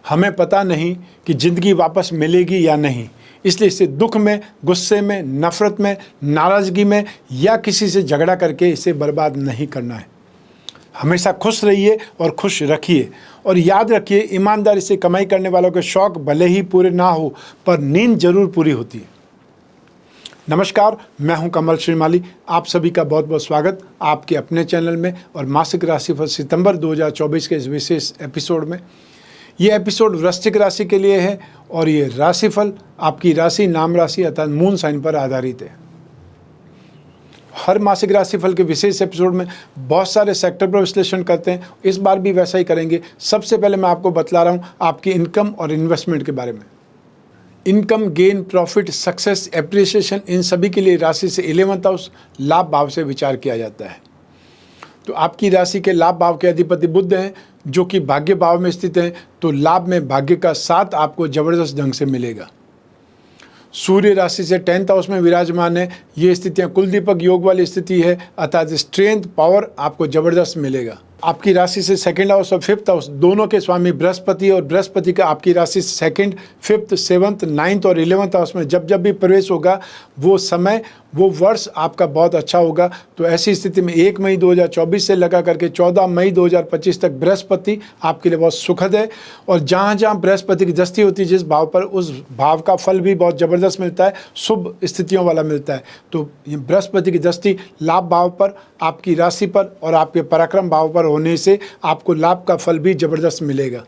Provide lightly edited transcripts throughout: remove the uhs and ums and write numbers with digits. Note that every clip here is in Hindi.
हमें पता नहीं कि ज़िंदगी वापस मिलेगी या नहीं, इसलिए इसे दुख में, गुस्से में, नफ़रत में, नाराज़गी में या किसी से झगड़ा करके इसे बर्बाद नहीं करना है। हमेशा खुश रहिए और खुश रखिए, और याद रखिए ईमानदारी से कमाई करने वालों के शौक भले ही पूरे ना हो पर नींद जरूर पूरी होती है। नमस्कार, मैं हूं कमल श्रीमाली। आप सभी का बहुत बहुत स्वागत आपके अपने चैनल में और मासिक राशिफल सितंबर 2024 के इस विशेष एपिसोड में। ये एपिसोड वृश्चिक राशि के लिए है और ये राशिफल आपकी राशि, नाम राशि अर्थात मून साइन पर आधारित है। हर मासिक राशिफल के विशेष एपिसोड में बहुत सारे सेक्टर पर विश्लेषण करते हैं, इस बार भी वैसा ही करेंगे। सबसे पहले मैं आपको बतला रहा हूँ आपकी इनकम और इन्वेस्टमेंट के बारे में। Income, gain, profit, success, appreciation, इन सभी के लिए राशि से 11th हाउस लाभ भाव से विचार किया जाता है। तो आपकी राशि के लाभ भाव के अधिपति बुध हैं, जो कि भाग्य भाव में स्थित हैं, तो लाभ में भाग्य का साथ आपको जबरदस्त ढंग से मिलेगा। सूर्य राशि से 10th हाउस में विराजमान है। ये स्थितियां कुलदीपक योग वाली स्थिति है, अर्थात स्ट्रेंथ, पावर आपको जबरदस्त मिलेगा। आपकी राशि से 2nd हाउस और 5th हाउस दोनों के स्वामी बृहस्पति, और बृहस्पति का आपकी राशि 2nd, 5th, 7th, 9th और 11th हाउस में जब जब भी प्रवेश होगा वो समय, वो वर्ष आपका बहुत अच्छा होगा। तो ऐसी स्थिति में 1 मई 2024 से लगा करके 14 मई 2025 तक बृहस्पति आपके लिए बहुत सुखद है। और जहाँ जहाँ बृहस्पति की दृष्टि होती है जिस भाव पर, उस भाव का फल भी बहुत ज़बरदस्त मिलता है, शुभ स्थितियों वाला मिलता है। तो ये बृहस्पति की दृष्टि लाभ भाव पर, आपकी राशि पर और आपके पराक्रम भाव पर होने से आपको लाभ का फल भी ज़बरदस्त मिलेगा।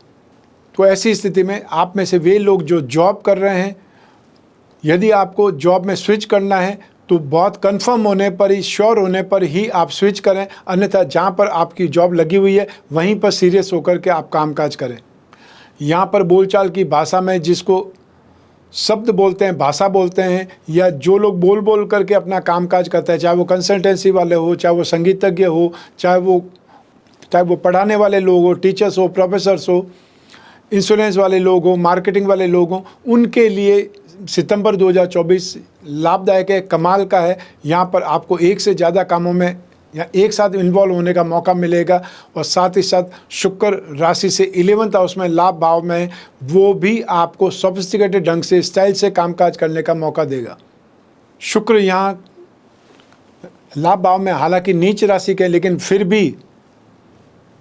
तो ऐसी स्थिति में आप में से वे लोग जो जॉब कर रहे हैं, यदि आपको जॉब में स्विच करना है तो बहुत कंफर्म होने पर ही, श्योर होने पर ही आप स्विच करें, अन्यथा जहाँ पर आपकी जॉब लगी हुई है वहीं पर सीरियस होकर के आप कामकाज करें। यहाँ पर बोलचाल की भाषा में जिसको शब्द बोलते हैं, भाषा बोलते हैं, या जो लोग बोल बोल करके अपना कामकाज करते हैं, चाहे वो कंसल्टेंसी वाले हो, चाहे वो संगीतज्ञ हो, चाहे वो पढ़ाने वाले लोग हो, टीचर्स हो, प्रोफेसर्स हो, इंश्योरेंस वाले लोग हो, मार्केटिंग वाले लोग हों, उनके लिए सितंबर 2024 लाभदायक है, कमाल का है। यहाँ पर आपको एक से ज़्यादा कामों में या एक साथ इन्वॉल्व होने का मौका मिलेगा, और साथ ही साथ शुक्र राशि से 11th हाउस में लाभ भाव में, वो भी आपको सोफिस्टिकेटेड ढंग से, स्टाइल से कामकाज करने का मौका देगा। शुक्र यहाँ लाभ भाव में हालांकि नीच राशि के, लेकिन फिर भी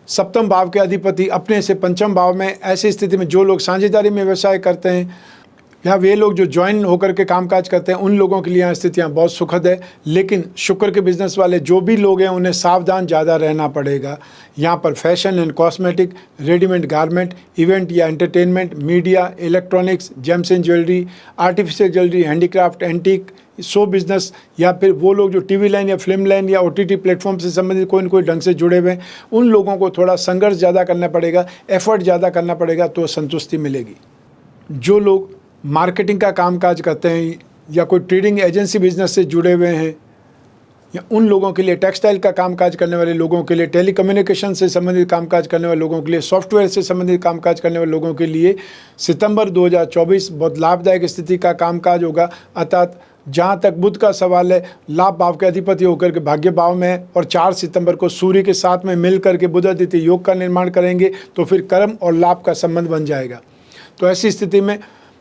7th भाव के अधिपति अपने से 5th भाव में। ऐसी स्थिति में जो लोग साझेदारी में व्यवसाय करते हैं या वे लोग जो ज्वाइन होकर के कामकाज करते हैं, उन लोगों के लिए यहाँ स्थितियाँ बहुत सुखद है। लेकिन शुक्र के बिजनेस वाले जो भी लोग हैं उन्हें सावधान ज़्यादा रहना पड़ेगा। यहाँ पर fashion and cosmetic, readymade garment, event या entertainment, media, electronics, gems and jewellery, artificial jewellery, handicraft, antique, show business, या फिर वो लोग जो टीवी लाइन या फिल्म लाइन या OTT प्लेटफॉर्म से संबंधित कोई न कोई ढंग से जुड़े हुए हैं, उन लोगों को थोड़ा संघर्ष ज़्यादा करना पड़ेगा, एफर्ट ज़्यादा करना पड़ेगा, तो संतुष्टि मिलेगी। जो लोग मार्केटिंग का कामकाज करते हैं या कोई ट्रेडिंग एजेंसी बिजनेस से जुड़े हुए हैं, या उन लोगों के लिए, टेक्सटाइल का कामकाज करने वाले लोगों के लिए, टेलीकम्युनिकेशन से संबंधित कामकाज करने वाले लोगों के लिए, सॉफ्टवेयर से संबंधित कामकाज करने वाले लोगों के लिए सितंबर 2024 बहुत लाभदायक स्थिति का कामकाज होगा। अर्थात जहाँ तक बुध का सवाल है, लाभ भाव के अधिपति होकर के भाग्य भाव में है, और 4 सितंबर को सूर्य के साथ में मिल करके बुध आदित्य योग का निर्माण करेंगे, तो फिर कर्म और लाभ का संबंध बन जाएगा। तो ऐसी स्थिति में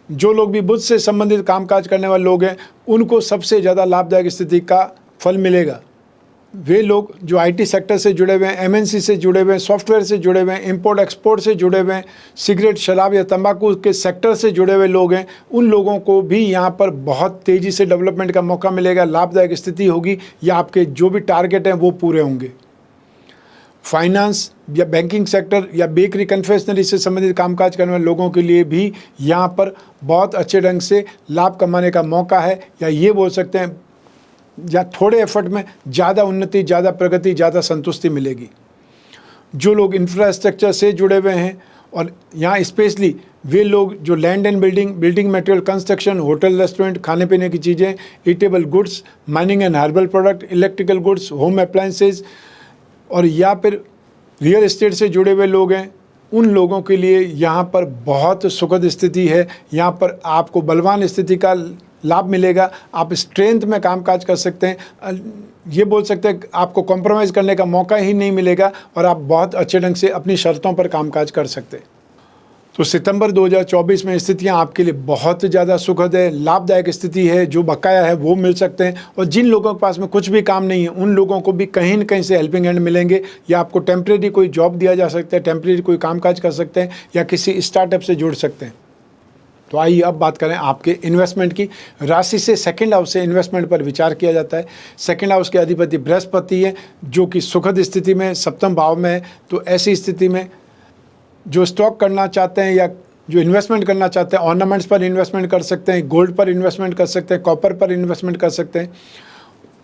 जो लोग भी बुध से संबंधित कामकाज करने वाले लोग हैं, उनको सबसे ज़्यादा लाभदायक स्थिति का फल मिलेगा। वे लोग जो IT सेक्टर से जुड़े हुए हैं, MNC से जुड़े हुए हैं, सॉफ्टवेयर से जुड़े हुए हैं, इंपोर्ट एक्सपोर्ट से जुड़े हुए हैं, सिगरेट, शराब या तंबाकू के सेक्टर से जुड़े हुए लोग हैं, उन लोगों को भी यहाँ पर बहुत तेज़ी से डेवलपमेंट का मौका मिलेगा, लाभदायक स्थिति होगी, या आपके जो भी टारगेट हैं वो पूरे होंगे। फाइनेंस या बैंकिंग सेक्टर या बेकरी, कन्फेक्शनरी से संबंधित कामकाज करने वाले लोगों के लिए भी यहाँ पर बहुत अच्छे ढंग से लाभ कमाने का मौका है, या ये बोल सकते हैं या थोड़े एफर्ट में ज़्यादा उन्नति, ज़्यादा प्रगति, ज़्यादा संतुष्टि मिलेगी। जो लोग इंफ्रास्ट्रक्चर से जुड़े हुए हैं, और यहाँ स्पेशली वे लोग जो land and building material, construction, hotel, restaurant, खाने पीने की चीज़ें, eatable goods, mining and herbal product, electrical goods, home appliances, और या फिर रियल एस्टेट से जुड़े हुए लोग हैं, उन लोगों के लिए यहाँ पर बहुत सुखद स्थिति है। यहाँ पर आपको बलवान स्थिति का लाभ मिलेगा, आप स्ट्रेंथ में कामकाज कर सकते हैं। ये बोल सकते हैं आपको कॉम्प्रोमाइज़ करने का मौका ही नहीं मिलेगा, और आप बहुत अच्छे ढंग से अपनी शर्तों पर कामकाज कर सकते हैं। तो सितंबर 2024 में स्थितियां आपके लिए बहुत ज़्यादा सुखद है, लाभदायक स्थिति है। जो बकाया है वो मिल सकते हैं, और जिन लोगों के पास में कुछ भी काम नहीं है उन लोगों को भी कहीं न कहीं से हेल्पिंग हैंड मिलेंगे, या आपको टेम्परेरी कोई जॉब दिया जा सकता है, टेम्परेरी कोई कामकाज कर सकते हैं, या किसी स्टार्टअप से जुड़ सकते हैं। तो आइए अब बात करें आपके इन्वेस्टमेंट की। राशि से सेकंड हाउस से इन्वेस्टमेंट पर विचार किया जाता है। सेकंड हाउस के अधिपति बृहस्पति है, जो कि सुखद स्थिति में सप्तम भाव में है। तो ऐसी स्थिति में जो स्टॉक करना चाहते हैं या जो इन्वेस्टमेंट करना चाहते हैं, ऑर्नामेंट्स पर इन्वेस्टमेंट कर सकते हैं, गोल्ड पर इन्वेस्टमेंट कर सकते हैं, कॉपर पर इन्वेस्टमेंट कर सकते हैं,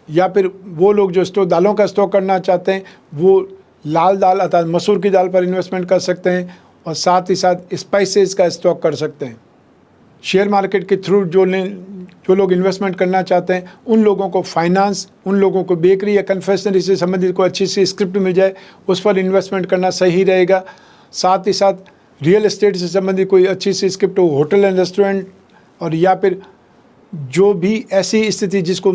या फिर वो लोग जो दालों का स्टॉक करना चाहते हैं वो लाल दाल अर्थात मसूर की दाल पर इन्वेस्टमेंट कर सकते हैं, और साथ ही साथ स्पाइसेस का स्टॉक कर सकते हैं। शेयर मार्केट के थ्रू जो लोग इन्वेस्टमेंट करना चाहते हैं उन लोगों को फाइनेंस, उन लोगों को बेकरी या कन्फेक्शनरी से संबंधित कोई अच्छी सी स्क्रिप्ट मिल जाए उस पर इन्वेस्टमेंट करना सही रहेगा। साथ ही साथ रियल एस्टेट से संबंधित कोई अच्छी सी स्क्रिप्ट हो, होटल एंड रेस्टोरेंट, और या फिर जो भी ऐसी स्थिति जिसको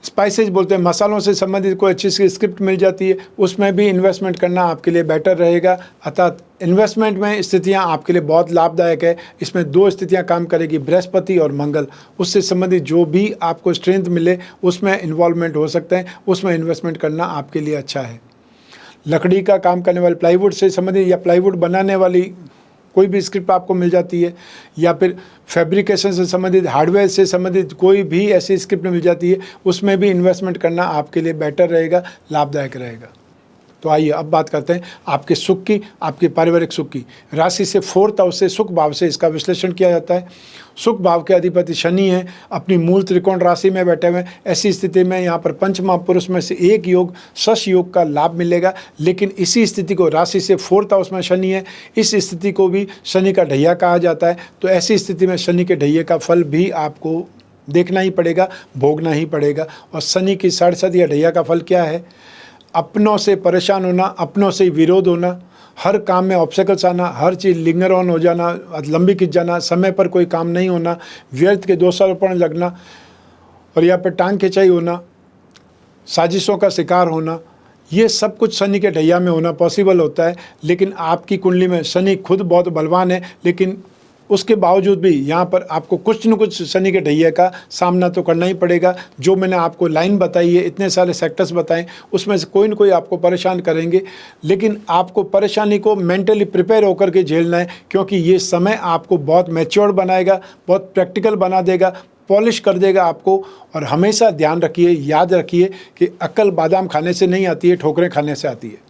स्पाइसेस बोलते हैं, मसालों से संबंधित कोई अच्छी सी स्क्रिप्ट मिल जाती है, उसमें भी इन्वेस्टमेंट करना आपके लिए बेटर रहेगा। अर्थात इन्वेस्टमेंट में स्थितियां आपके लिए बहुत लाभदायक है। इसमें दो स्थितियां काम करेगी, बृहस्पति और मंगल। उससे संबंधित जो भी आपको स्ट्रेंथ मिले उसमें इन्वॉल्वमेंट हो सकते हैं, उसमें इन्वेस्टमेंट करना आपके लिए अच्छा है। लकड़ी का काम करने वाले, प्लाईवुड से संबंधित या प्लाईवुड बनाने वाली कोई भी स्क्रिप्ट आपको मिल जाती है, या फिर फैब्रिकेशन से संबंधित, हार्डवेयर से संबंधित कोई भी ऐसी स्क्रिप्ट मिल जाती है, उसमें भी इन्वेस्टमेंट करना आपके लिए बेटर रहेगा, लाभदायक रहेगा। तो आइए अब बात करते हैं आपके सुख की, आपके पारिवारिक सुख की। राशि से फोर्थ हाउस से, सुख भाव से इसका विश्लेषण किया जाता है। सुख भाव के अधिपति शनि हैं, अपनी मूल त्रिकोण राशि में बैठे हुए हैं। ऐसी स्थिति में यहाँ पर पंच महापुरुष में से एक योग, शश योग का लाभ मिलेगा। लेकिन इसी स्थिति को, राशि से फोर्थ हाउस में शनि है, इस स्थिति को भी शनि का ढैया कहा जाता है। तो ऐसी स्थिति में शनि के ढैये का फल भी आपको देखना ही पड़ेगा, भोगना ही पड़ेगा। और शनि की सड़सद या ढैया का फल क्या है? अपनों से परेशान होना, अपनों से विरोध होना, हर काम में ऑब्स्टेकल्स आना, हर चीज़ लिंगर ऑन हो जाना, लंबी खिंच जाना, समय पर कोई काम नहीं होना, व्यर्थ के दोषारोपण लगना, और यहाँ पर टांग खिंचाई होना, साजिशों का शिकार होना, ये सब कुछ शनि के ढैया में होना पॉसिबल होता है। लेकिन आपकी कुंडली में शनि खुद बहुत बलवान है, लेकिन उसके बावजूद भी यहाँ पर आपको कुछ न कुछ शनि के ढैया का सामना तो करना ही पड़ेगा। जो मैंने आपको लाइन बताई है, इतने सारे सेक्टर्स बताएं, उसमें से कोई न कोई आपको परेशान करेंगे। लेकिन आपको परेशानी को मेंटली प्रिपेयर होकर के झेलना है, क्योंकि ये समय आपको बहुत मैच्योर बनाएगा, बहुत प्रैक्टिकल बना देगा, पॉलिश कर देगा आपको। और हमेशा ध्यान रखिए, याद रखिए कि अक्ल बादाम खाने से नहीं आती है, ठोकरें खाने से आती है।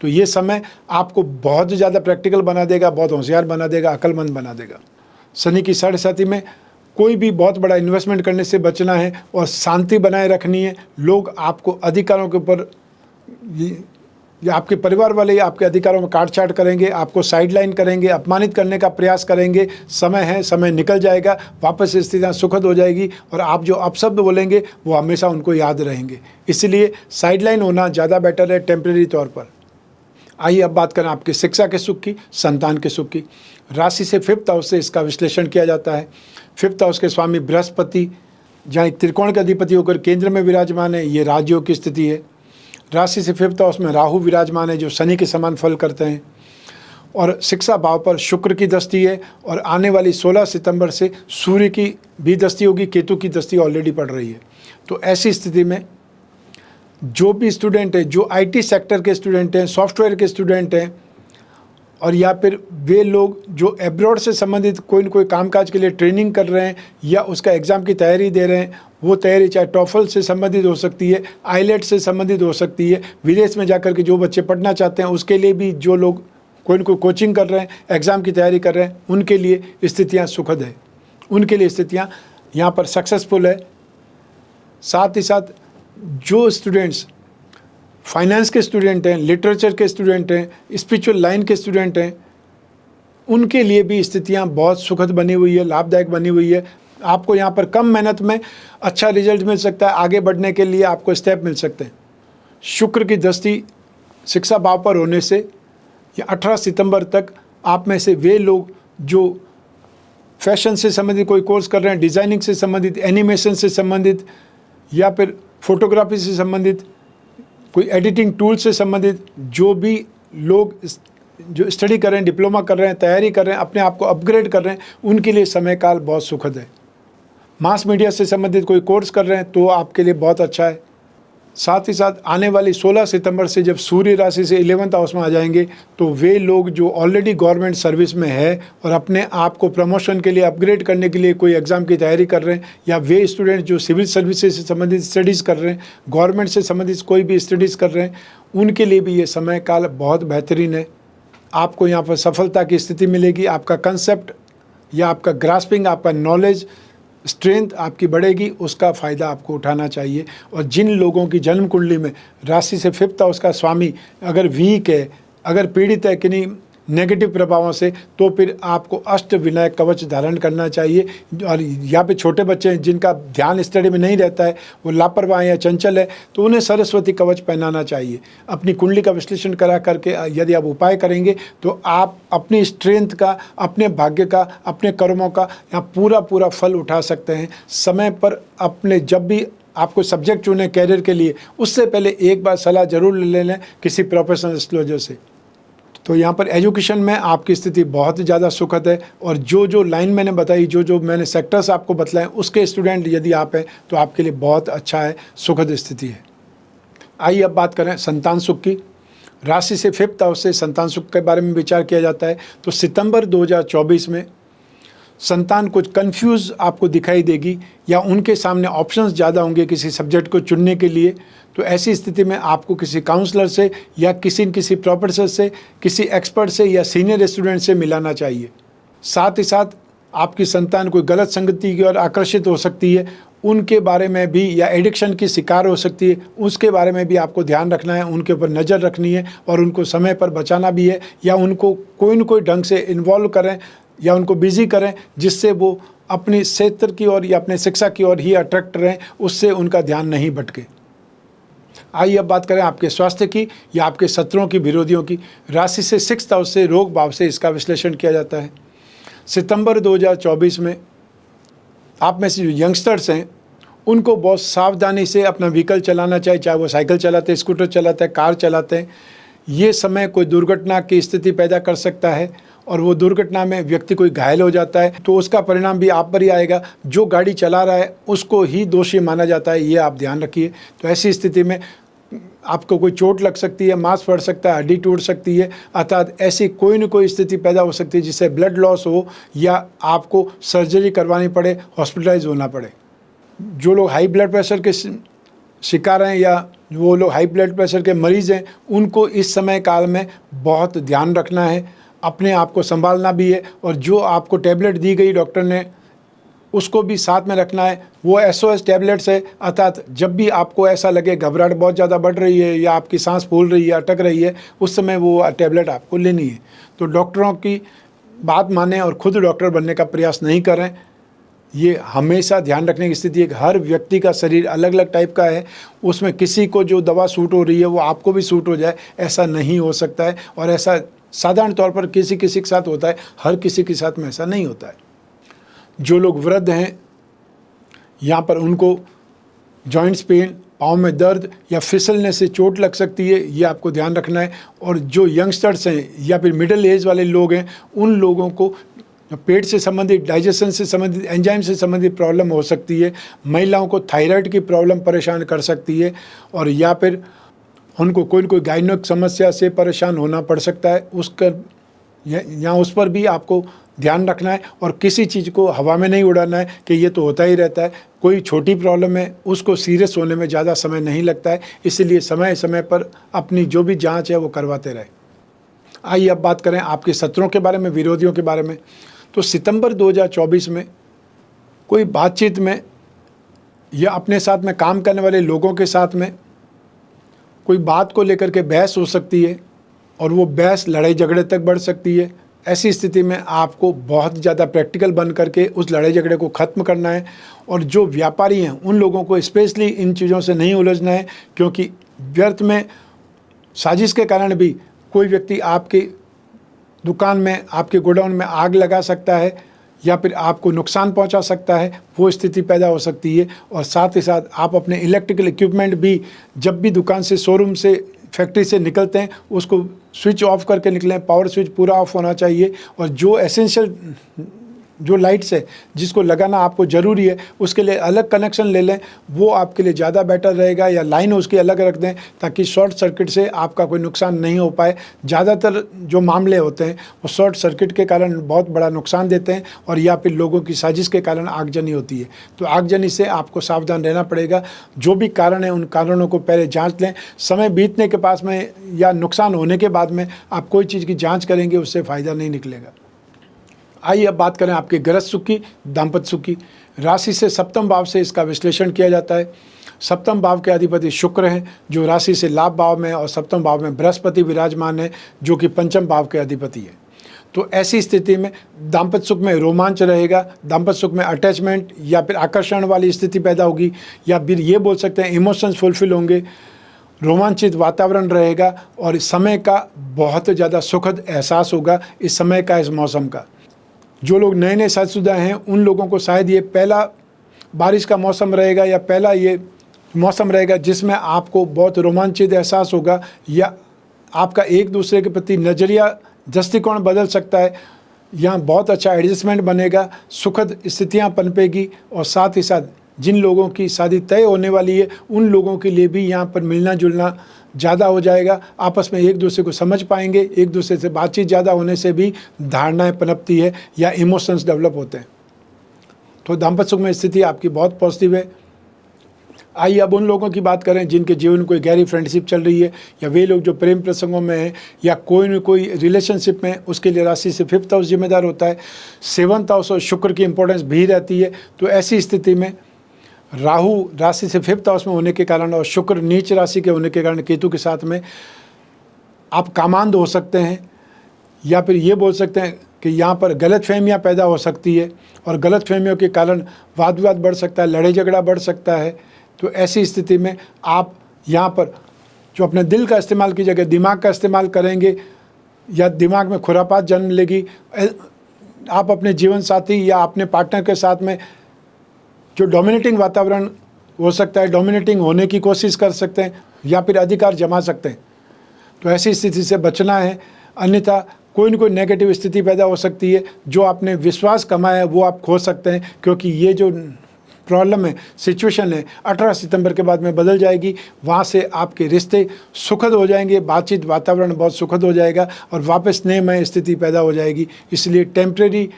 तो ये समय आपको बहुत ज़्यादा प्रैक्टिकल बना देगा, बहुत होशियार बना देगा, अक्लमंद बना देगा। शनि की साढ़े साथी में कोई भी बहुत बड़ा इन्वेस्टमेंट करने से बचना है और शांति बनाए रखनी है। लोग आपको अधिकारों के ऊपर, या आपके परिवार वाले आपके अधिकारों में काट-छाट करेंगे, आपको साइडलाइन करेंगे, अपमानित करने का प्रयास करेंगे। समय है, समय निकल जाएगा, वापस स्थितियाँ सुखद हो जाएगी, और आप जो अपशब्द बोलेंगे वो हमेशा उनको याद रहेंगे। इसलिए साइडलाइन होना ज़्यादा बेटर है टेम्परेरी तौर पर। आइए अब बात करें आपकी शिक्षा के सुख की, संतान के सुख की। राशि से फिफ्थ हाउस से इसका विश्लेषण किया जाता है। फिफ्थ हाउस के स्वामी बृहस्पति, जहाँ त्रिकोण के अधिपति होकर केंद्र में विराजमान है, ये राजयोग की स्थिति है। राशि से फिफ्थ हाउस में राहु विराजमान है, जो शनि के समान फल करते हैं। और शिक्षा भाव पर शुक्र की दृष्टि है, और आने वाली 16 सितंबर से सूर्य की भी दृष्टि होगी, केतु की दृष्टि ऑलरेडी पड़ रही है। तो ऐसी स्थिति में जो भी स्टूडेंट है, जो आईटी सेक्टर के स्टूडेंट हैं, सॉफ्टवेयर के स्टूडेंट हैं, और या फिर वे लोग जो एब्रॉड से संबंधित कोई न कोई कामकाज के लिए ट्रेनिंग कर रहे हैं या उसका एग्ज़ाम की तैयारी दे रहे हैं, वो तैयारी चाहे टॉफल से संबंधित हो सकती है, आईलेट से संबंधित हो सकती है, विदेश में जाकर के जो बच्चे पढ़ना चाहते हैं उसके लिए भी जो लोग कोई न कोई कोचिंग कर रहे हैं, एग्ज़ाम की तैयारी कर रहे हैं, उनके लिए स्थितियाँ सुखद है, उनके लिए स्थितियाँ यहाँ पर सक्सेसफुल है। साथ ही साथ जो स्टूडेंट्स फाइनेंस के स्टूडेंट हैं, लिटरेचर के स्टूडेंट हैं, स्पिरिचुअल लाइन के स्टूडेंट हैं, उनके लिए भी स्थितियां बहुत सुखद बनी हुई है, लाभदायक बनी हुई है। आपको यहाँ पर कम मेहनत में अच्छा रिजल्ट मिल सकता है, आगे बढ़ने के लिए आपको स्टेप मिल सकते हैं। शुक्र की दृष्टि शिक्षा भाव पर होने से या 18 सितंबर तक आप में से वे लोग जो फैशन से संबंधित कोई कोर्स कर रहे हैं, डिज़ाइनिंग से संबंधित, एनिमेशन से संबंधित, या फिर फोटोग्राफी से संबंधित, कोई एडिटिंग टूल से संबंधित, जो भी लोग जो स्टडी कर रहे हैं, डिप्लोमा कर रहे हैं, तैयारी कर रहे हैं, अपने आप को अपग्रेड कर रहे हैं, उनके लिए समय काल बहुत सुखद है। मास मीडिया से संबंधित कोई कोर्स कर रहे हैं तो आपके लिए बहुत अच्छा है। साथ ही साथ आने वाली 16 सितंबर से जब सूर्य राशि से 11th हाउस में आ जाएंगे तो वे लोग जो ऑलरेडी गवर्नमेंट सर्विस में है और अपने आप को प्रमोशन के लिए अपग्रेड करने के लिए कोई एग्ज़ाम की तैयारी कर रहे हैं, या वे स्टूडेंट जो सिविल सर्विसेज से संबंधित स्टडीज़ कर रहे हैं, गवर्नमेंट से संबंधित कोई भी स्टडीज़ कर रहे हैं, उनके लिए भी ये समय काल बहुत बेहतरीन है। आपको यहाँ पर सफलता की स्थिति मिलेगी। आपका कंसेप्ट या आपका ग्रास्पिंग, आपका नॉलेज, स्ट्रेंथ आपकी बढ़ेगी, उसका फ़ायदा आपको उठाना चाहिए। और जिन लोगों की जन्म कुंडली में राशि से 5th हाउस का स्वामी अगर वीक है, अगर पीड़ित है किन्हीं नेगेटिव प्रभावों से, तो फिर आपको अष्ट विनायक कवच धारण करना चाहिए। और यहाँ पे छोटे बच्चे हैं जिनका ध्यान स्टडी में नहीं रहता है, वो लापरवाह या चंचल है, तो उन्हें सरस्वती कवच पहनाना चाहिए। अपनी कुंडली का विश्लेषण करा करके यदि आप उपाय करेंगे तो आप अपनी स्ट्रेंथ का, अपने भाग्य का, अपने कर्मों का यहाँ पूरा फल उठा सकते हैं। समय पर अपने जब भी आपको सब्जेक्ट चुने कैरियर के लिए, उससे पहले एक बार सलाह जरूर ले लें किसी प्रोफेशनल एस्ट्रोलॉजर से। तो यहाँ पर एजुकेशन में आपकी स्थिति बहुत ज़्यादा सुखद है। और जो लाइन मैंने बताई, जो मैंने सेक्टर्स आपको बतलाए, उसके स्टूडेंट यदि आप हैं तो आपके लिए बहुत अच्छा है, सुखद स्थिति है। आइए अब बात करें संतान सुख की। राशि से 5th हाउस से संतान सुख के बारे में विचार किया जाता है। तो सितंबर 2024 में संतान कुछ कंफ्यूज आपको दिखाई देगी, या उनके सामने ऑप्शंस ज़्यादा होंगे किसी सब्जेक्ट को चुनने के लिए। तो ऐसी स्थिति में आपको किसी काउंसलर से या किसी प्रोफेसर से, किसी एक्सपर्ट से या सीनियर स्टूडेंट से मिलाना चाहिए। साथ ही साथ आपकी संतान कोई गलत संगति की ओर आकर्षित हो सकती है, उनके बारे में भी, या एडिक्शन की शिकार हो सकती है, उसके बारे में भी आपको ध्यान रखना है, उनके ऊपर नज़र रखनी है और उनको समय पर बचाना भी है, या उनको कोई न कोई ढंग से इन्वॉल्व करें या उनको बिजी करें जिससे वो अपनी क्षेत्र की ओर या अपने शिक्षा की ओर ही अट्रैक्ट रहें, उससे उनका ध्यान नहीं भटके। आइए अब बात करें आपके स्वास्थ्य की या आपके शत्रुओं की, विरोधियों की। राशि से 6th हाउस से रोग भाव से इसका विश्लेषण किया जाता है। सितंबर 2024 में आप में से जो यंगस्टर्स हैं उनको बहुत सावधानी से अपना व्हीकल चलाना चाहिए, चाहे वो साइकिल चलाते हैं, स्कूटर चलाते हैं, कार चलाते हैं। ये समय कोई दुर्घटना की स्थिति पैदा कर सकता है और वो दुर्घटना में व्यक्ति कोई घायल हो जाता है तो उसका परिणाम भी आप पर ही आएगा। जो गाड़ी चला रहा है उसको ही दोषी माना जाता है, ये आप ध्यान रखिए। तो ऐसी स्थिति में आपको कोई चोट लग सकती है, मांस फट सकता है, हड्डी टूट सकती है, अर्थात ऐसी कोई न कोई स्थिति पैदा हो सकती है जिससे ब्लड लॉस हो या आपको सर्जरी करवानी पड़े, हॉस्पिटलाइज होना पड़े। जो लोग हाई ब्लड प्रेशर के शिकार हैं या वो लोग हाई ब्लड प्रेशर के मरीज़ हैं, उनको इस समय काल में बहुत ध्यान रखना है, अपने आप को संभालना भी है। और जो आपको टैबलेट दी गई डॉक्टर ने, उसको भी साथ में रखना है। वो SOS टैबलेट्स है, अर्थात जब भी आपको ऐसा लगे घबराहट बहुत ज़्यादा बढ़ रही है या आपकी सांस फूल रही है, अटक रही है, उस समय वो टैबलेट आपको लेनी है। तो डॉक्टरों की बात मानें और खुद डॉक्टर बनने का प्रयास नहीं करें। ये हमेशा ध्यान रखने की स्थिति है कि हर व्यक्ति का शरीर अलग अलग टाइप का है, उसमें किसी को जो दवा सूट हो रही है वो आपको भी सूट हो जाए, ऐसा नहीं हो सकता है। और ऐसा साधारण तौर पर किसी के साथ होता है, हर किसी के साथ में ऐसा नहीं होता है। जो लोग वृद्ध हैं, यहाँ पर उनको जॉइंट्स पेन, पाँव में दर्द या फिसलने से चोट लग सकती है, ये आपको ध्यान रखना है। और जो यंगस्टर्स हैं या फिर मिडिल एज वाले लोग हैं, उन लोगों को पेट से संबंधित, डाइजेशन से संबंधित, एंजाइम से संबंधित प्रॉब्लम हो सकती है। महिलाओं को थायराइड की प्रॉब्लम परेशान कर सकती है, और या फिर उनको कोई न कोई गायनिक समस्या से परेशान होना पड़ सकता है। उसका यहाँ उस पर भी आपको ध्यान रखना है और किसी चीज़ को हवा में नहीं उड़ाना है कि ये तो होता ही रहता है। कोई छोटी प्रॉब्लम है उसको सीरियस होने में ज़्यादा समय नहीं लगता है, इसलिए समय समय पर अपनी जो भी जांच है वो करवाते रहे। आइए अब बात करें आपके शत्रुओं के बारे में, विरोधियों के बारे में। तो सितंबर 2024 में कोई बातचीत में या अपने साथ में काम करने वाले लोगों के साथ में कोई बात को लेकर के बहस हो सकती है और वो बहस लड़ाई झगड़े तक बढ़ सकती है। ऐसी स्थिति में आपको बहुत ज़्यादा प्रैक्टिकल बन करके उस लड़ाई झगड़े को ख़त्म करना है। और जो व्यापारी हैं उन लोगों को स्पेशली इन चीज़ों से नहीं उलझना है, क्योंकि व्यर्थ में साजिश के कारण भी कोई व्यक्ति आपकी दुकान में, आपके गोडाउन में आग लगा सकता है या फिर आपको नुकसान पहुंचा सकता है, वो स्थिति पैदा हो सकती है। और साथ ही साथ आप अपने इलेक्ट्रिकल इक्विपमेंट भी जब भी दुकान से, शोरूम से फैक्ट्री से निकलते हैं उसको स्विच ऑफ करके निकलें, पावर स्विच पूरा ऑफ होना चाहिए। और जो एसेंशियल जो लाइट्स है जिसको लगाना आपको ज़रूरी है उसके लिए अलग कनेक्शन ले लें, वो आपके लिए ज़्यादा बेटर रहेगा, या लाइन उसकी अलग रख दें ताकि शॉर्ट सर्किट से आपका कोई नुकसान नहीं हो पाए। ज़्यादातर जो मामले होते हैं वो शॉर्ट सर्किट के कारण बहुत बड़ा नुकसान देते हैं और या फिर लोगों की साजिश के कारण आगजनी होती है। तो आगजनी से आपको सावधान रहना पड़ेगा। जो भी कारण है उन कारणों को पहले जाँच लें। समय बीतने के पास में या नुकसान होने के बाद में आप कोई चीज़ की जाँच करेंगे उससे फ़ायदा नहीं निकलेगा। आइए अब बात करें आपके गृहस्थ सुख की, दाम्पत्य सुख की। राशि से सप्तम भाव से इसका विश्लेषण किया जाता है। सप्तम भाव के अधिपति शुक्र हैं जो राशि से लाभ भाव में, और सप्तम भाव में बृहस्पति विराजमान है जो कि पंचम भाव के अधिपति है। तो ऐसी स्थिति में दाम्पत्य सुख में रोमांच रहेगा, दाम्पत्य सुख में अटैचमेंट या फिर आकर्षण वाली स्थिति पैदा होगी, या फिर ये बोल सकते हैं इमोशंस फुलफिल होंगे, रोमांचित वातावरण रहेगा और इस समय का बहुत ज़्यादा सुखद एहसास होगा इस समय का, इस मौसम का। जो लोग नए नए शादीशुदा हैं उन लोगों को शायद ये पहला बारिश का मौसम रहेगा या पहला ये मौसम रहेगा जिसमें आपको बहुत रोमांचित एहसास होगा, या आपका एक दूसरे के प्रति नज़रिया, दृष्टिकोण बदल सकता है। यहाँ बहुत अच्छा एडजस्टमेंट बनेगा, सुखद स्थितियाँ पनपेगी, और साथ ही साथ जिन लोगों की शादी तय होने वाली है उन लोगों के लिए भी यहाँ पर मिलना जुलना ज़्यादा हो जाएगा। आपस में एक दूसरे को समझ पाएंगे, एक दूसरे से बातचीत ज़्यादा होने से भी धारणाएं पनपती है या इमोशंस डेवलप होते हैं। तो दाम्पत्य सुख में स्थिति आपकी बहुत पॉजिटिव है। आइए अब उन लोगों की बात करें जिनके जीवन में कोई गहरी फ्रेंडशिप चल रही है, या वे लोग जो प्रेम प्रसंगों में हैं या कोई न कोई रिलेशनशिप में, उसके लिए राशि से 5th हाउस जिम्मेदार होता है। 7th हाउस और शुक्र की इंपॉर्टेंस भी रहती है। तो ऐसी स्थिति में राहु राशि से 5th हाउस में होने के कारण और शुक्र नीच राशि के होने के कारण केतु के साथ में आप कामांध हो सकते हैं, या फिर ये बोल सकते हैं कि यहाँ पर गलतफहमियाँ पैदा हो सकती है और गलतफहमियों के कारण वाद विवाद बढ़ सकता है, लड़ाई झगड़ा बढ़ सकता है। तो ऐसी स्थिति में आप यहाँ पर जो अपने दिल का इस्तेमाल की जगह दिमाग का इस्तेमाल करेंगे या दिमाग में खुरापात जन्म लेगी। आप अपने जीवन साथी या अपने पार्टनर के साथ में जो डोमिनेटिंग वातावरण हो सकता है, डोमिनेटिंग होने की कोशिश कर सकते हैं या फिर अधिकार जमा सकते हैं। तो ऐसी स्थिति से बचना है, अन्यथा कोई न कोई नेगेटिव स्थिति पैदा हो सकती है। जो आपने विश्वास कमाया है वो आप खो सकते हैं, क्योंकि ये जो प्रॉब्लम है, सिचुएशन है, 18 सितंबर के बाद में बदल जाएगी। वहाँ से आपके रिश्ते सुखद हो जाएंगे, बातचीत वातावरण बहुत सुखद हो जाएगा और वापस स्नेहमय स्थिति पैदा हो जाएगी। इसलिए टेम्परेरी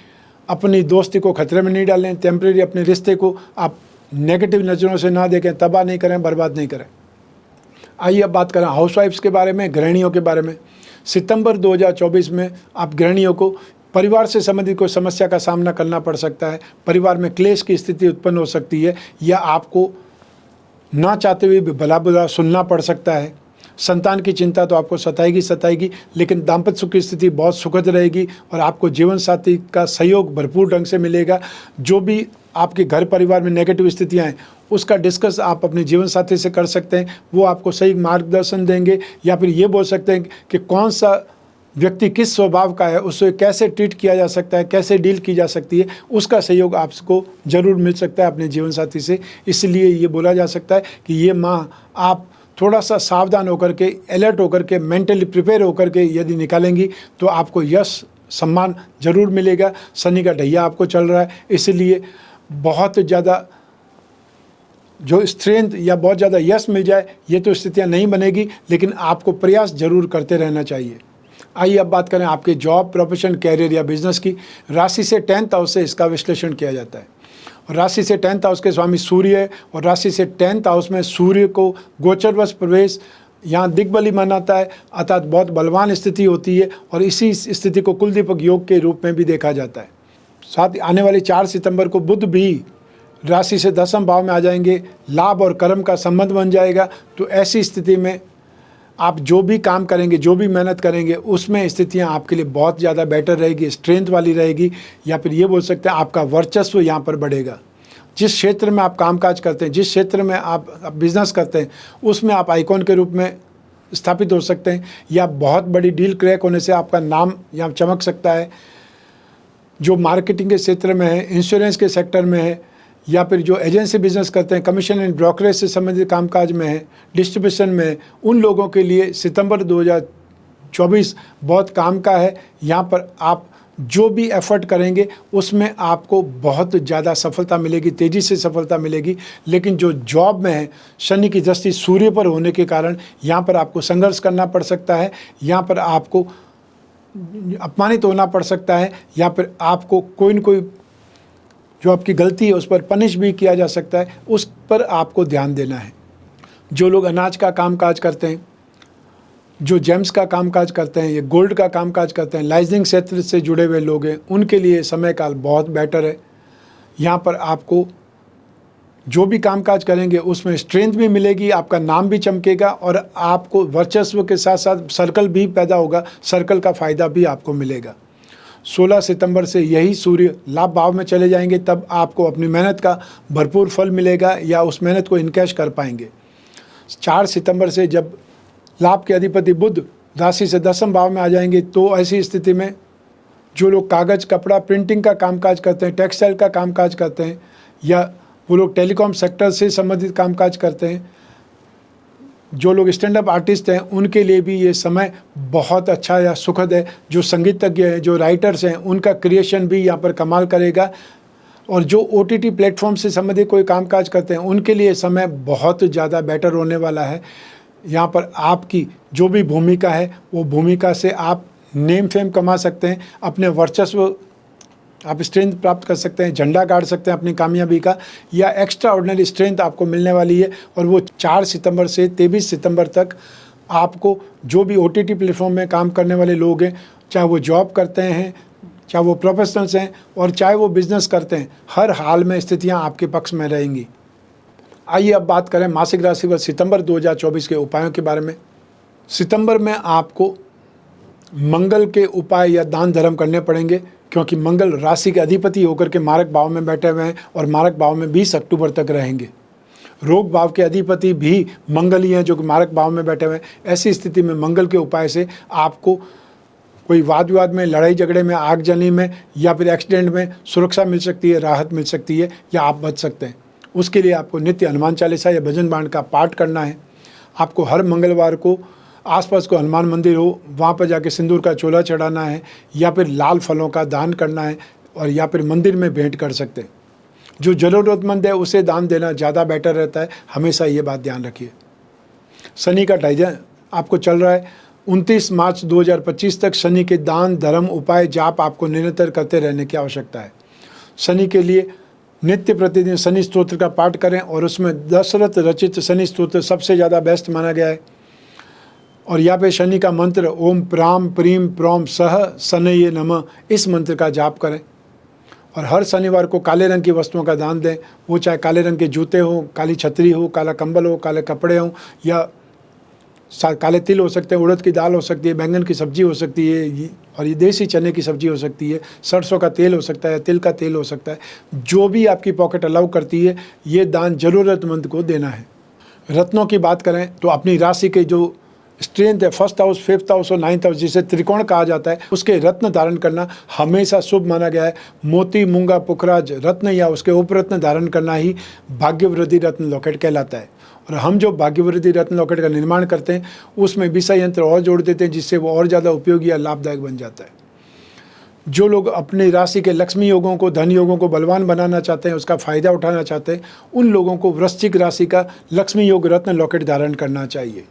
अपनी दोस्ती को खतरे में नहीं डालें, टेम्परेरी अपने रिश्ते को आप नेगेटिव नज़रों से ना देखें, तबाह नहीं करें, बर्बाद नहीं करें। आइए अब बात करें हाउसवाइफ्स के बारे में, गृहिणियों के बारे में। सितंबर 2024 में आप गृहिणियों को परिवार से संबंधित कोई समस्या का सामना करना पड़ सकता है। परिवार में क्लेश की स्थिति उत्पन्न हो सकती है, या आपको ना चाहते हुए भी भला बुरा सुनना पड़ सकता है। संतान की चिंता तो आपको सताएगी, लेकिन दाम्पत्य सुख की स्थिति बहुत सुखद रहेगी और आपको जीवन साथी का सहयोग भरपूर ढंग से मिलेगा। जो भी आपके घर परिवार में नेगेटिव स्थितियाँ हैं उसका डिस्कस आप अपने जीवन साथी से कर सकते हैं। वो आपको सही मार्गदर्शन देंगे, या फिर ये बोल सकते हैं कि कौन सा व्यक्ति किस स्वभाव का है, उससे कैसे ट्रीट किया जा सकता है, कैसे डील की जा सकती है, उसका सहयोग आपको ज़रूर मिल सकता है अपने जीवन साथी से। इसलिए ये बोला जा सकता है कि ये माह आप थोड़ा सा सावधान होकर के, अलर्ट होकर के, मेंटली प्रिपेयर होकर के यदि निकालेंगी तो आपको यश सम्मान जरूर मिलेगा। शनि का ढैया आपको चल रहा है, इसलिए बहुत ज़्यादा जो स्ट्रेंथ या बहुत ज़्यादा यश मिल जाए ये तो स्थितियाँ नहीं बनेगी, लेकिन आपको प्रयास जरूर करते रहना चाहिए। आइए अब बात करें आपके जॉब, प्रोफेशन, कैरियर या बिजनेस की। राशि से 10th हाउस से इसका विश्लेषण किया जाता है। और राशि से 10th हाउस के स्वामी सूर्य है, और राशि से 10th हाउस में सूर्य को गोचरवश प्रवेश यहाँ दिग्बली मनाता है, अर्थात बहुत बलवान स्थिति होती है, और इसी स्थिति को कुलदीपक योग के रूप में भी देखा जाता है। साथ ही आने वाली 4 सितंबर को बुध भी राशि से 10वें भाव में आ जाएंगे, लाभ और कर्म का संबंध बन जाएगा। तो ऐसी स्थिति में आप जो भी काम करेंगे, जो भी मेहनत करेंगे, उसमें स्थितियां आपके लिए बहुत ज़्यादा बेटर रहेगी, स्ट्रेंथ वाली रहेगी, या फिर ये बोल सकते हैं आपका वर्चस्व यहाँ पर बढ़ेगा। जिस क्षेत्र में आप कामकाज करते हैं, जिस क्षेत्र में आप बिजनेस करते हैं, उसमें आप आइकॉन के रूप में स्थापित हो सकते हैं, या बहुत बड़ी डील क्रैक होने से आपका नाम यहाँ चमक सकता है। जो मार्केटिंग के क्षेत्र में है, इंश्योरेंस के सेक्टर में है, या फिर जो एजेंसी बिजनेस करते हैं, कमीशन एंड ब्रोकरेज से संबंधित कामकाज में है, डिस्ट्रीब्यूशन में है, उन लोगों के लिए सितंबर 2024 बहुत काम का है। यहाँ पर आप जो भी एफर्ट करेंगे उसमें आपको बहुत ज़्यादा सफलता मिलेगी, तेज़ी से सफलता मिलेगी। लेकिन जो जॉब में है, शनि की दृष्टि सूर्य पर होने के कारण यहाँ पर आपको संघर्ष करना पड़ सकता है, यहाँ पर आपको अपमानित होना पड़ सकता है, या फिर आपको कोई न कोई जो आपकी गलती है उस पर पनिश भी किया जा सकता है, उस पर आपको ध्यान देना है। जो लोग अनाज का कामकाज करते हैं, जो जेम्स का कामकाज करते हैं, ये गोल्ड का कामकाज करते हैं, लाइजनिंग क्षेत्र से जुड़े हुए लोग हैं, उनके लिए समय काल बहुत बेटर है। यहाँ पर आपको जो भी कामकाज करेंगे उसमें स्ट्रेंथ भी मिलेगी, आपका नाम भी चमकेगा और आपको वर्चस्व के साथ साथ सर्कल भी पैदा होगा, सर्कल का फ़ायदा भी आपको मिलेगा। 16 सितंबर से यही सूर्य लाभ भाव में चले जाएंगे, तब आपको अपनी मेहनत का भरपूर फल मिलेगा या उस मेहनत को इनकैश कर पाएंगे। 4 सितंबर से जब लाभ के अधिपति बुध राशि से 10वें भाव में आ जाएंगे, तो ऐसी स्थिति में जो लोग कागज़, कपड़ा, प्रिंटिंग का कामकाज करते हैं, टेक्सटाइल का कामकाज करते हैं, या वो लोग टेलीकॉम सेक्टर से संबंधित कामकाज करते हैं, जो लोग स्टैंड अप आर्टिस्ट हैं, उनके लिए भी ये समय बहुत अच्छा या सुखद है। जो संगीतज्ञ हैं, जो राइटर्स हैं, उनका क्रिएशन भी यहाँ पर कमाल करेगा। और जो OTT प्लेटफॉर्म से संबंधित कोई कामकाज करते हैं, उनके लिए समय बहुत ज़्यादा बेटर होने वाला है। यहाँ पर आपकी जो भी भूमिका है, वो भूमिका से आप नेम फेम कमा सकते हैं, अपने वर्चस्व आप स्ट्रेंथ प्राप्त कर सकते हैं, झंडा गाड़ सकते हैं अपनी कामयाबी का, या एक्स्ट्रा ऑर्डिनरी स्ट्रेंथ आपको मिलने वाली है। और वो 4 सितंबर से 23 सितंबर तक आपको जो भी OTT प्लेटफॉर्म में काम करने वाले लोग हैं, चाहे वो जॉब करते हैं, चाहे वो प्रोफेशनल्स हैं, और चाहे वो बिज़नेस करते हैं, हर हाल में स्थितियाँ आपके पक्ष में रहेंगी। आइए अब बात करें मासिक राशि पर सितंबर 2024 के उपायों के बारे में। सितंबर में आपको मंगल के उपाय या दान धर्म करने पड़ेंगे, क्योंकि मंगल राशि के अधिपति होकर के मारक भाव में बैठे हुए हैं और मारक भाव में 20 अक्टूबर तक रहेंगे। रोग भाव के अधिपति भी मंगल ही हैं, जो कि मारक भाव में बैठे हुए हैं। ऐसी स्थिति में मंगल के उपाय से आपको कोई वाद विवाद में, लड़ाई झगड़े में, आगजनी में या फिर एक्सीडेंट में सुरक्षा मिल सकती है, राहत मिल सकती है, या आप बच सकते हैं। उसके लिए आपको नित्य हनुमान चालीसा या भजन बाण का पाठ करना है। आपको हर मंगलवार को आसपास को हनुमान मंदिर हो, वहाँ पर जाके सिंदूर का चोला चढ़ाना है, या फिर लाल फलों का दान करना है, और या फिर मंदिर में भेंट कर सकते हैं। जो ज़रूरतमंद है उसे दान देना ज़्यादा बेटर रहता है, हमेशा ये बात ध्यान रखिए। शनि का ढाइजा आपको चल रहा है 29 मार्च 2025 तक। शनि के दान धर्म उपाय जाप आपको निरंतर करते रहने की आवश्यकता है। शनि के लिए नित्य प्रतिदिन शनि स्तोत्र का पाठ करें, और उसमें दशरथ रचित शनि स्तोत्र सबसे ज़्यादा बेस्ट माना गया है। और यहाँ पे शनि का मंत्र ओम प्राम प्रीम प्रोम सह शनये नमः, इस मंत्र का जाप करें। और हर शनिवार को काले रंग की वस्तुओं का दान दें, वो चाहे काले रंग के जूते हों, काली छतरी हो, काला कंबल हो, काले कपड़े हों, या काले तिल हो सकते हैं, उड़द की दाल हो सकती है, बैंगन की सब्जी हो सकती है, और ये देसी चने की सब्जी हो सकती है, सरसों का तेल हो सकता है, तिल का तेल हो सकता है। जो भी आपकी पॉकेट अलाउ करती है, ये दान ज़रूरतमंद को देना है। रत्नों की बात करें तो अपनी राशि के जो स्ट्रेंथ है, 1st हाउस, 5th हाउस और 9th हाउस, जिसे त्रिकोण कहा जाता है, उसके रत्न धारण करना हमेशा शुभ माना गया है। मोती, मूंगा, पुखराज रत्न या उसके उपरत्न धारण करना ही भाग्यवृद्धि रत्न लॉकेट कहलाता है। और हम जो भाग्यवृद्धि रत्न लॉकेट का निर्माण करते हैं, उसमें विषय यंत्र और जोड़ देते हैं, जिससे वो और ज़्यादा उपयोगी या लाभदायक बन जाता है। जो लोग अपनी राशि के लक्ष्मी योगों को, धन योगों को बलवान बनाना चाहते हैं, उसका फ़ायदा उठाना चाहते हैं, उन लोगों को वृश्चिक राशि का लक्ष्मी योग रत्न लॉकेट धारण करना चाहिए।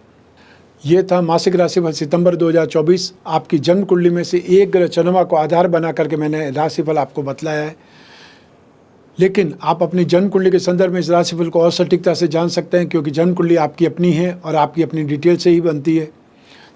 ये था मासिक राशिफल सितंबर 2024। आपकी जन्म कुंडली में से एक ग्रह चंद्रमा को आधार बना करके मैंने राशिफल आपको बतलाया है, लेकिन आप अपनी जन्म कुंडली के संदर्भ में इस राशिफल को और सटीकता से जान सकते हैं, क्योंकि जन्म कुंडली आपकी अपनी है और आपकी अपनी डिटेल से ही बनती है।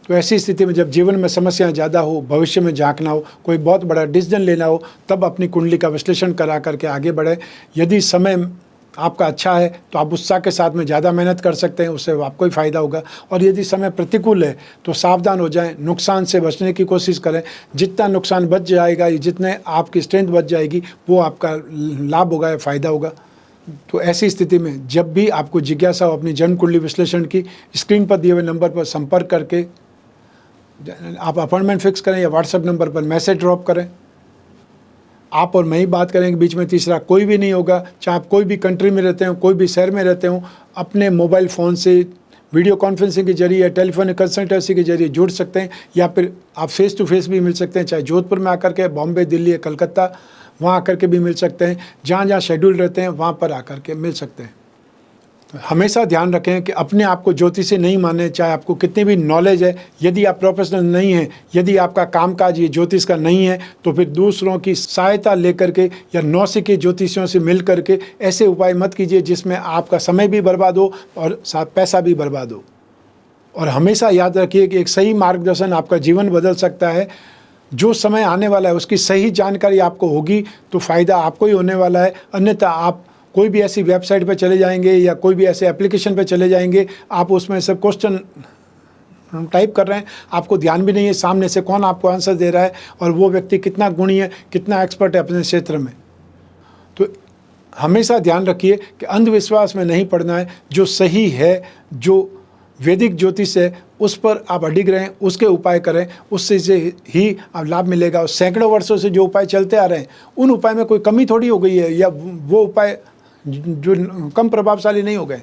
तो ऐसी स्थिति में जब जीवन में समस्याएं ज़्यादा हो, भविष्य में झांकना हो, कोई बहुत बड़ा डिसीजन लेना हो, तब अपनी कुंडली का विश्लेषण करा करके आगे बढ़े। यदि समय आपका अच्छा है तो आप उत्साह के साथ में ज़्यादा मेहनत कर सकते हैं, उससे आपको ही फ़ायदा होगा। और यदि समय प्रतिकूल है तो सावधान हो जाएं, नुकसान से बचने की कोशिश करें। जितना नुकसान बच जाएगा, जितने आपकी स्ट्रेंथ बच जाएगी, वो आपका लाभ होगा या फ़ायदा होगा। तो ऐसी स्थिति में जब भी आपको जिज्ञासा हो अपनी जन्म कुंडली विश्लेषण की, स्क्रीन पर दिए हुए नंबर पर संपर्क करके आप अपॉइंटमेंट फिक्स करें या व्हाट्सएप नंबर पर मैसेज ड्रॉप करें। आप और मैं ही बात करेंगे, बीच में तीसरा कोई भी नहीं होगा। चाहे आप कोई भी कंट्री में रहते हो, कोई भी शहर में रहते हो, अपने मोबाइल फ़ोन से वीडियो कॉन्फ्रेंसिंग के जरिए या टेलीफोनिक कंसल्टेंसी के जरिए जुड़ सकते हैं, या फिर आप फेस टू फेस भी मिल सकते हैं, चाहे जोधपुर में आकर के, बॉम्बे, दिल्ली या कलकत्ता, वहाँ आकर के भी मिल सकते हैं। जहाँ जहाँ शेड्यूल रहते हैं वहाँ पर आकर के मिल सकते हैं। हमेशा ध्यान रखें कि अपने आप को ज्योतिषी नहीं माने, चाहे आपको कितनी भी नॉलेज है। यदि आप प्रोफेशनल नहीं हैं, यदि आपका कामकाज ये ज्योतिष का नहीं है, तो फिर दूसरों की सहायता लेकर के या नौसिखिए ज्योतिषियों से मिल करके ऐसे उपाय मत कीजिए जिसमें आपका समय भी बर्बाद हो और साथ पैसा भी बर्बाद हो। और हमेशा याद रखिए कि एक सही मार्गदर्शन आपका जीवन बदल सकता है। जो समय आने वाला है उसकी सही जानकारी आपको होगी तो फ़ायदा आपको ही होने वाला है। अन्यथा आप कोई भी ऐसी वेबसाइट पे चले जाएंगे या कोई भी ऐसे एप्लीकेशन पे चले जाएंगे, आप उसमें सब क्वेश्चन टाइप कर रहे हैं, आपको ध्यान भी नहीं है सामने से कौन आपको आंसर दे रहा है और वो व्यक्ति कितना गुणी है, कितना एक्सपर्ट है अपने क्षेत्र में। तो हमेशा ध्यान रखिए कि अंधविश्वास में नहीं पड़ना है। जो सही है, जो वैदिक ज्योतिष है, उस पर आप अडिग रहें, उसके उपाय करें, उससे से ही आप लाभ मिलेगा। और सैकड़ों वर्षों से जो उपाय चलते आ रहे हैं, उन उपाय में कोई कमी थोड़ी हो गई है या वो उपाय जो कम प्रभावशाली नहीं हो गए।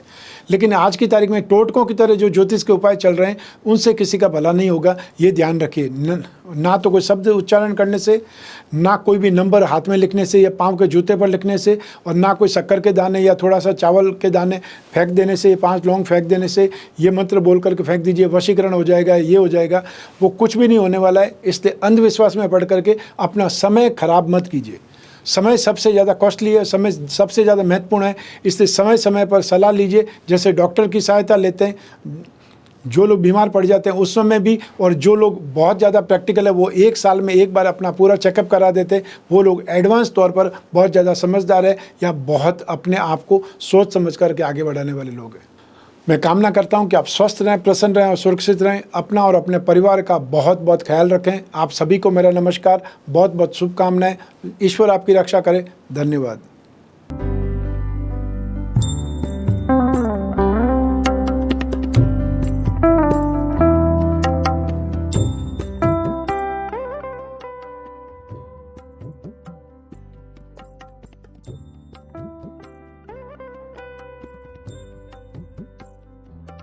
लेकिन आज की तारीख में टोटकों की तरह जो ज्योतिष के उपाय चल रहे हैं, उनसे किसी का भला नहीं होगा, ये ध्यान रखिए। ना तो कोई शब्द उच्चारण करने से, ना कोई भी नंबर हाथ में लिखने से या पाँव के जूते पर लिखने से, और ना कोई शक्कर के दाने या थोड़ा सा चावल के दाने फेंक देने से, 5 लौंग फेंक देने से, ये मंत्र बोल करके फेंक दीजिए वशीकरण हो जाएगा, ये हो जाएगा, वो कुछ भी नहीं होने वाला है। इसलिए अंधविश्वास में पढ़ करके अपना समय खराब मत कीजिए। समय सबसे ज़्यादा कॉस्टली है, समय सबसे ज़्यादा महत्वपूर्ण है। इसलिए समय समय पर सलाह लीजिए। जैसे डॉक्टर की सहायता लेते हैं, जो लोग बीमार पड़ जाते हैं उस समय भी, और जो लोग बहुत ज़्यादा प्रैक्टिकल है वो 1 साल में एक बार अपना पूरा चेकअप करा देते हैं, वो लोग एडवांस तौर पर बहुत ज़्यादा समझदार है या बहुत अपने आप को सोच समझ करके आगे बढ़ाने वाले लोग हैं। मैं कामना करता हूं कि आप स्वस्थ रहें, प्रसन्न रहें और सुरक्षित रहें। अपना और अपने परिवार का बहुत बहुत ख्याल रखें। आप सभी को मेरा नमस्कार, बहुत बहुत शुभकामनाएं। ईश्वर आपकी रक्षा करे। धन्यवाद।